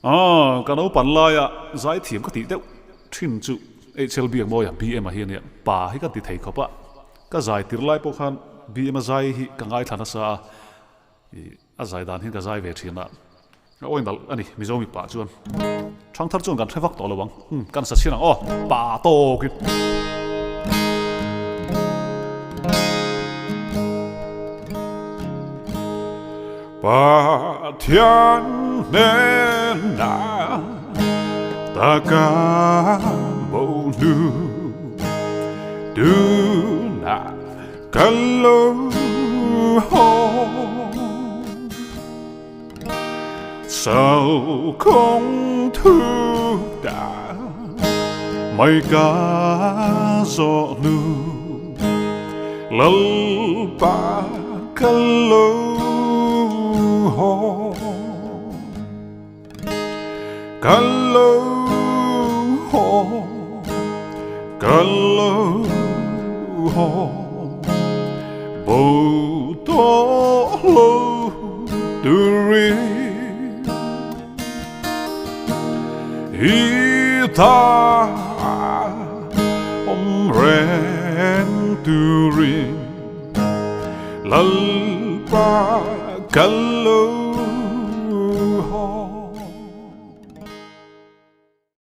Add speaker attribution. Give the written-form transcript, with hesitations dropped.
Speaker 1: Kan au pan lai a zaithiam ka ti deuh thin chu HL Biakmawia BMA hi ne pa hi ka ti thei khopa ka zai tir lai po khan BMA zai hi ka ngai thana sa a zai dan hin ka zai ve thina oin dal ani mizomi pa chuan thang thar chuan kan thevak to lawang kan sa chhinang pa to kin pa thiam nên na ta ca bầu nu du na kalo ho sao không thu đã mây cá gió nu lal pa kalo ho kalo ho kalo ho bầu to lo turi ta ren turi lal pa kalo